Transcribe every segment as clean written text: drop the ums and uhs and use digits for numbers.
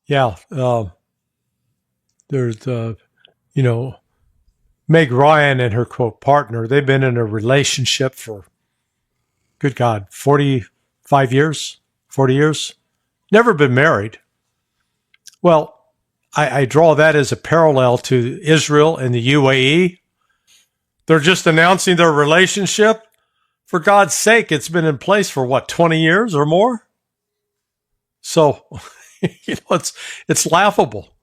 Yeah. There's, you know, Meg Ryan and her quote partner, they've been in a relationship for, good God, 45 years, 40 years, never been married. Well, I draw that as a parallel to Israel and the UAE. They're just announcing their relationship. For God's sake, it's been in place for what, 20 years or more? So, it's laughable.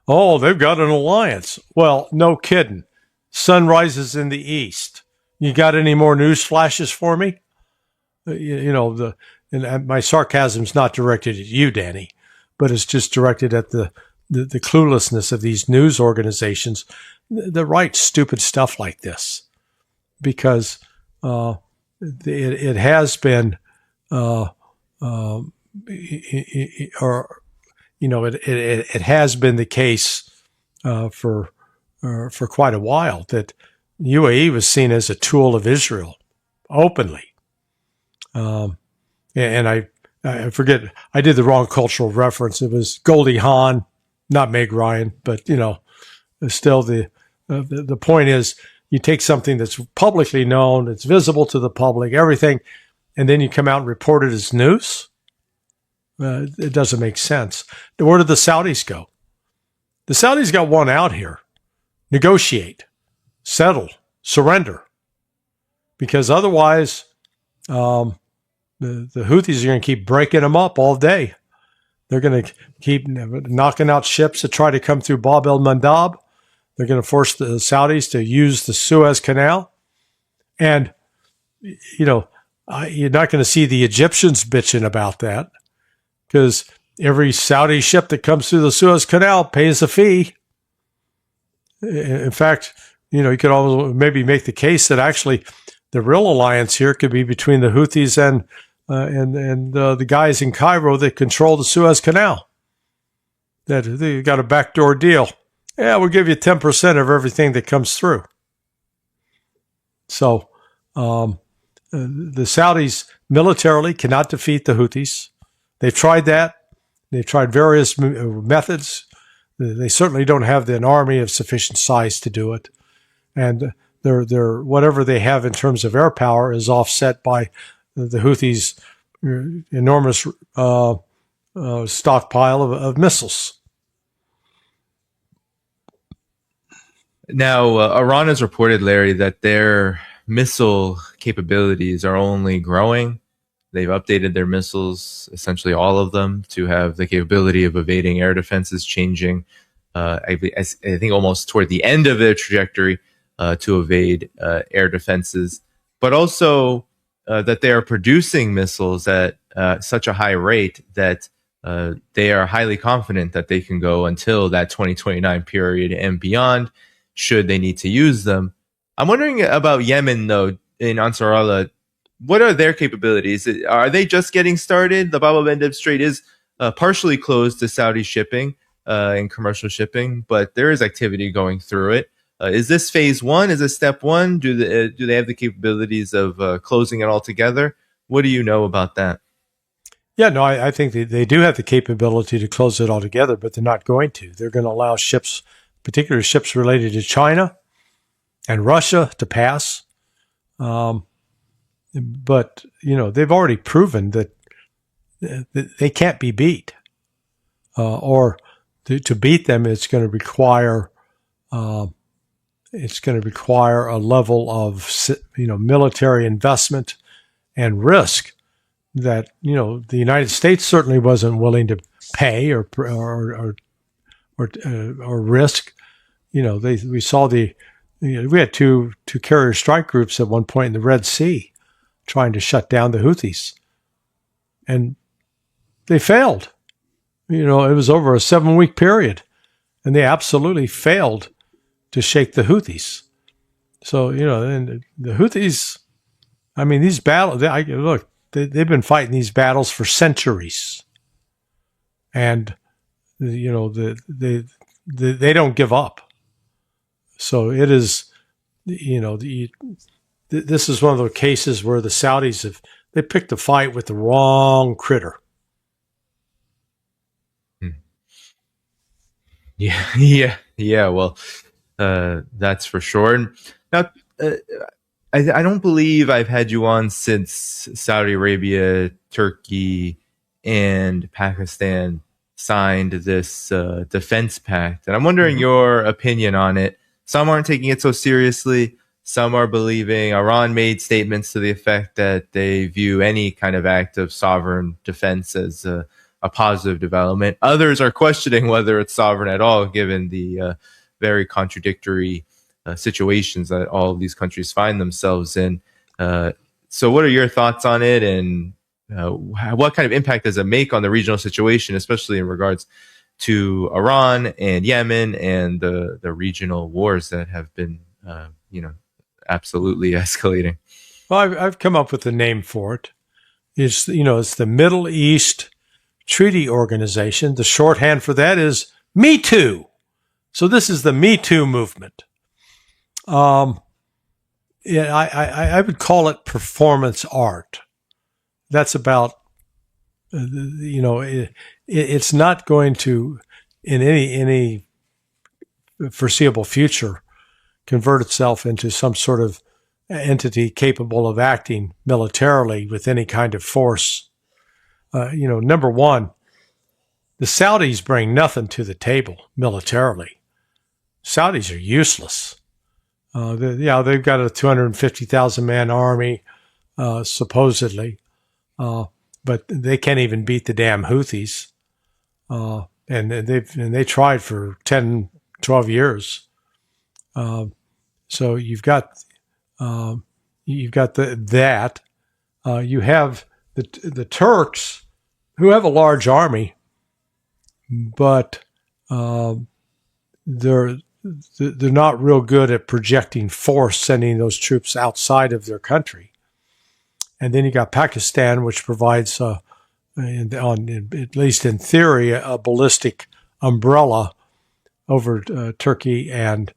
Oh, they've got an alliance. Well, no kidding. Sun rises in the east. You got any more news flashes for me? And my sarcasm's not directed at you, Danny, but it's just directed at the cluelessness of these news organizations that write stupid stuff like this, because it has been, it has been the case for quite a while that UAE was seen as a tool of Israel openly. And I forget, I did the wrong cultural reference. It was Goldie Hawn, not Meg Ryan, but still the point is, you take something that's publicly known, it's visible to the public, everything, and then you come out and report it as news. It doesn't make sense. Where did the Saudis go? The Saudis got one out here. Negotiate, settle, surrender, because otherwise, the Houthis are going to keep breaking them up all day. They're going to keep knocking out ships that try to come through Bab el-Mandeb. They're going to force the Saudis to use the Suez Canal. And, you're not going to see the Egyptians bitching about that, because every Saudi ship that comes through the Suez Canal pays a fee. In fact, you could almost maybe make the case that actually the real alliance here could be between the Houthis and the guys in Cairo that control the Suez Canal. That they got a backdoor deal. Yeah, we'll give you 10% of everything that comes through. So the Saudis militarily cannot defeat the Houthis. They've tried that. They've tried various methods. They certainly don't have an army of sufficient size to do it. And their whatever they have in terms of air power is offset by the Houthis' enormous stockpile of missiles. Now, Iran has reported, Larry, that their missile capabilities are only growing. They've updated their missiles, essentially all of them, to have the capability of evading air defenses, changing, I think, almost toward the end of their trajectory to evade air defenses, but also that they are producing missiles at such a high rate that they are highly confident that they can go until that 2029 period and beyond, should they need to use them. I'm wondering about Yemen, though, in Ansar Allah. What are their capabilities? Are they just getting started? The Bab el-Mandeb Strait is partially closed to Saudi shipping and commercial shipping, but there is activity going through it. Is this phase one? Is this step one? Do they have the capabilities of closing it all together? What do you know about that? Yeah, no, I think they do have the capability to close it all together, but they're not going to. They're going to allow ships, particularly ships related to China and Russia, to pass. But, they've already proven that they can't be beat. Or to beat them, it's going to require a level of military investment and risk that the United States certainly wasn't willing to pay or risk. We saw we had two carrier strike groups at one point in the Red Sea trying to shut down the Houthis, and they failed. It was over a 7-week period, and they absolutely failed to shake the Houthis. So, and the Houthis, I mean, these battles, they've been fighting these battles for centuries. And, they don't give up. So it is, this is one of those cases where the Saudis they picked a fight with the wrong critter. Yeah, yeah. Well, that's for sure. And now, uh, I don't believe I've had you on since Saudi Arabia, Turkey, and Pakistan signed this defense pact, and I'm wondering Mhm. your opinion on it. Some aren't taking it so seriously. Some are believing Iran made statements to the effect that they view any kind of act of sovereign defense as a positive development. Others are questioning whether it's sovereign at all, given the very contradictory situations that all of these countries find themselves in. So, what are your thoughts on it, and what kind of impact does it make on the regional situation, especially in regards to Iran and Yemen and the regional wars that have been, absolutely escalating? Well, I've come up with a name for it. It's the Middle East Treaty Organization. The shorthand for that is Me Too. So this is the Me Too movement. Yeah, I would call it performance art. That's about, it's not going to, in any foreseeable future, convert itself into some sort of entity capable of acting militarily with any kind of force. Number one, the Saudis bring nothing to the table militarily. Saudis are useless. They've got a 250,000 man army, supposedly, but they can't even beat the damn Houthis. And they tried for 10, 12 years. So you've got that. You have the Turks, who have a large army, but they're not real good at projecting force, sending those troops outside of their country. And then you got Pakistan, which provides, at least in theory, a ballistic umbrella over Turkey and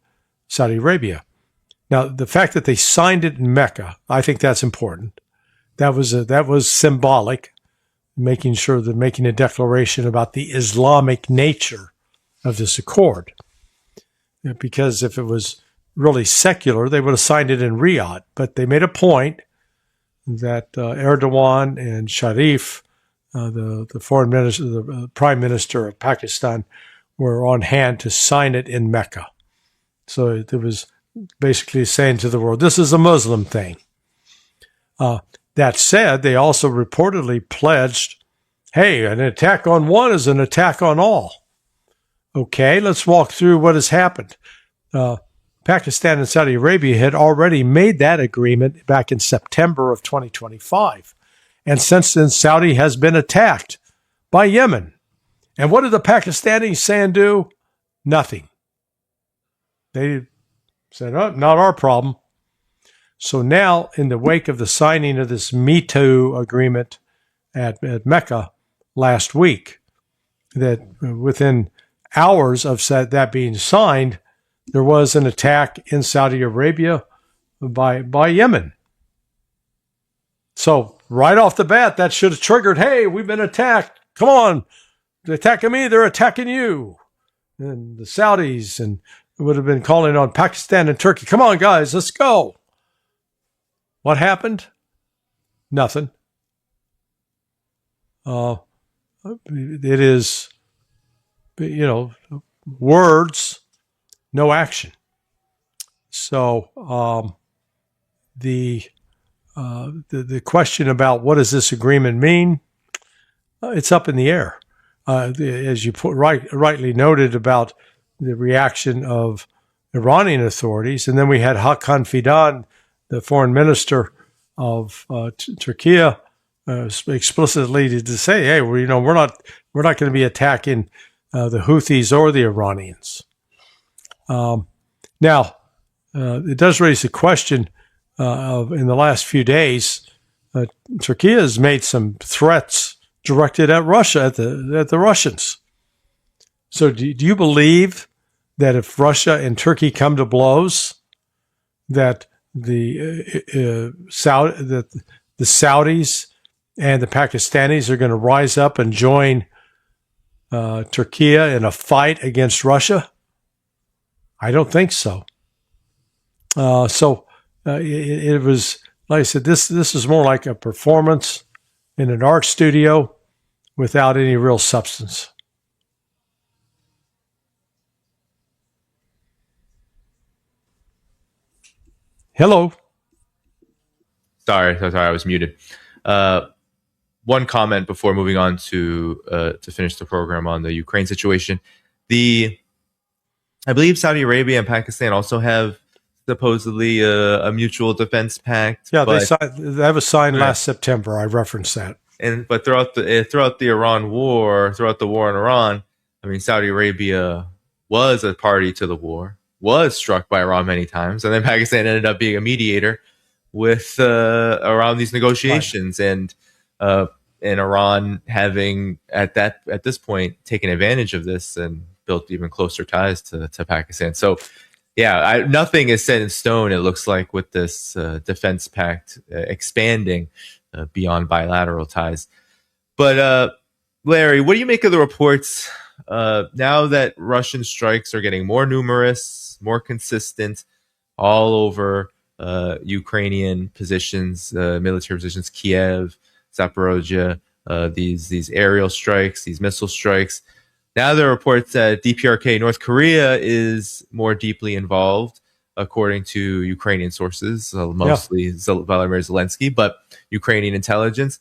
Saudi Arabia. Now, the fact that they signed it in Mecca, I think that's important. That was symbolic, making a declaration about the Islamic nature of this accord. Because if it was really secular, they would have signed it in Riyadh. But they made a point that Erdogan and Sharif, the foreign minister, the prime minister of Pakistan, were on hand to sign it in Mecca. So it was basically saying to the world, this is a Muslim thing. That said, they also reportedly pledged, hey, an attack on one is an attack on all. Okay, let's walk through what has happened. Pakistan and Saudi Arabia had already made that agreement back in September of 2025. And since then, Saudi has been attacked by Yemen. And what did the Pakistanis say and do? Nothing. They said, oh, not our problem. So now, in the wake of the signing of this Me Too agreement at Mecca last week, that within hours of that being signed, there was an attack in Saudi Arabia by Yemen. So right off the bat, that should have triggered, hey, we've been attacked. Come on, they're attacking me, they're attacking you. And the Saudis and would have been calling on Pakistan and Turkey. Come on, guys, let's go. What happened? Nothing. It is, words, no action. So the question about what does this agreement mean, it's up in the air. As you rightly noted about the reaction of Iranian authorities, and then we had Hakan Fidan, the foreign minister of Turkey, explicitly to say, "Hey, we're not going to be attacking the Houthis or the Iranians." Now, it does raise the question of in the last few days, Turkey has made some threats directed at Russia, at the Russians. So, do you believe that if Russia and Turkey come to blows, that the Saudis and the Pakistanis are going to rise up and join Turkey in a fight against Russia? I don't think so. It was, like I said, this is more like a performance in an art studio without any real substance. Hello. Sorry, I was muted. One comment before moving on to finish the program on the Ukraine situation. I believe Saudi Arabia and Pakistan also have supposedly a mutual defense pact. Yeah, they have a sign last September. I referenced that. But throughout the Iran war, throughout the war in Iran, I mean, Saudi Arabia was a party to the war, was struck by Iran many times, and then Pakistan ended up being a mediator with around these negotiations, right. And Iran having at this point taken advantage of this and built even closer ties to Pakistan. So, yeah, nothing is set in stone. It looks like with this defense pact expanding beyond bilateral ties. But Larry, what do you make of the reports now that Russian strikes are getting more numerous, more consistent, all over Ukrainian positions, military positions, Kiev, Zaporozhye, these aerial strikes, these missile strikes? Now there are reports that DPRK, North Korea, is more deeply involved, according to Ukrainian sources, mostly Volodymyr Zelensky, but Ukrainian intelligence.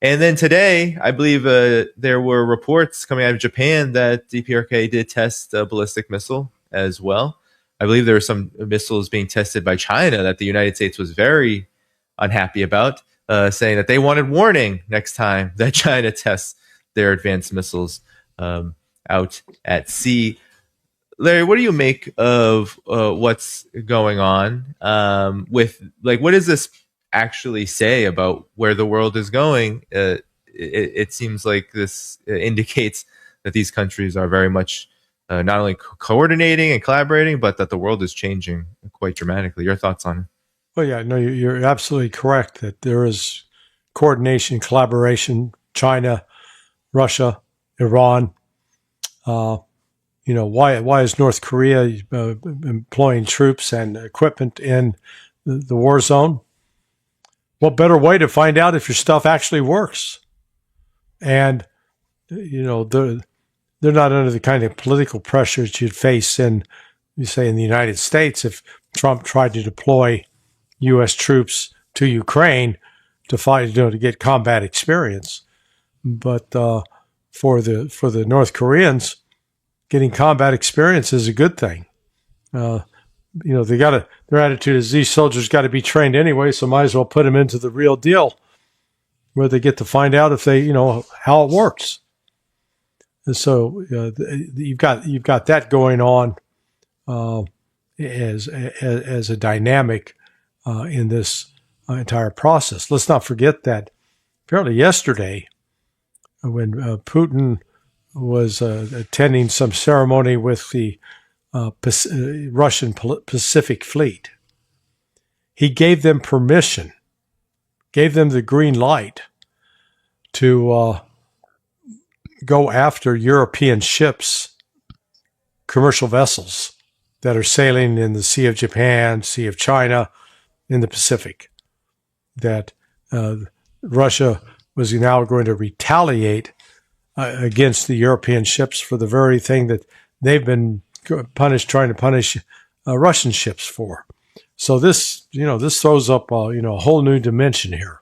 And then today, I believe there were reports coming out of Japan that DPRK did test a ballistic missile as well. I believe there were some missiles being tested by China that the United States was very unhappy about, saying that they wanted warning next time that China tests their advanced missiles out at sea. Larry, what do you make of what's going on with, like, what does this actually say about where the world is going? It seems like this indicates that these countries are very much not only coordinating and collaborating, but that the world is changing quite dramatically. Your thoughts on it? Well, yeah, no, you're absolutely correct that there is coordination, collaboration, China, Russia, Iran. Why is North Korea employing troops and equipment in the war zone? What better way to find out if your stuff actually works? And, they're not under the kind of political pressures you'd face in the United States if Trump tried to deploy U.S. troops to Ukraine to fight, to get combat experience. But for the North Koreans, getting combat experience is a good thing. Their attitude is these soldiers got to be trained anyway, so might as well put them into the real deal, where they get to find out if they, how it works. And so you've got that going on as a dynamic in this entire process. Let's not forget that apparently yesterday, when Putin was attending some ceremony with the Russian Pacific Fleet, he gave them permission, gave them the green light to go after European ships, commercial vessels that are sailing in the Sea of Japan, Sea of China, in the Pacific. That Russia was now going to retaliate against the European ships for the very thing that they've been trying to punish Russian ships for. So this throws up a whole new dimension here.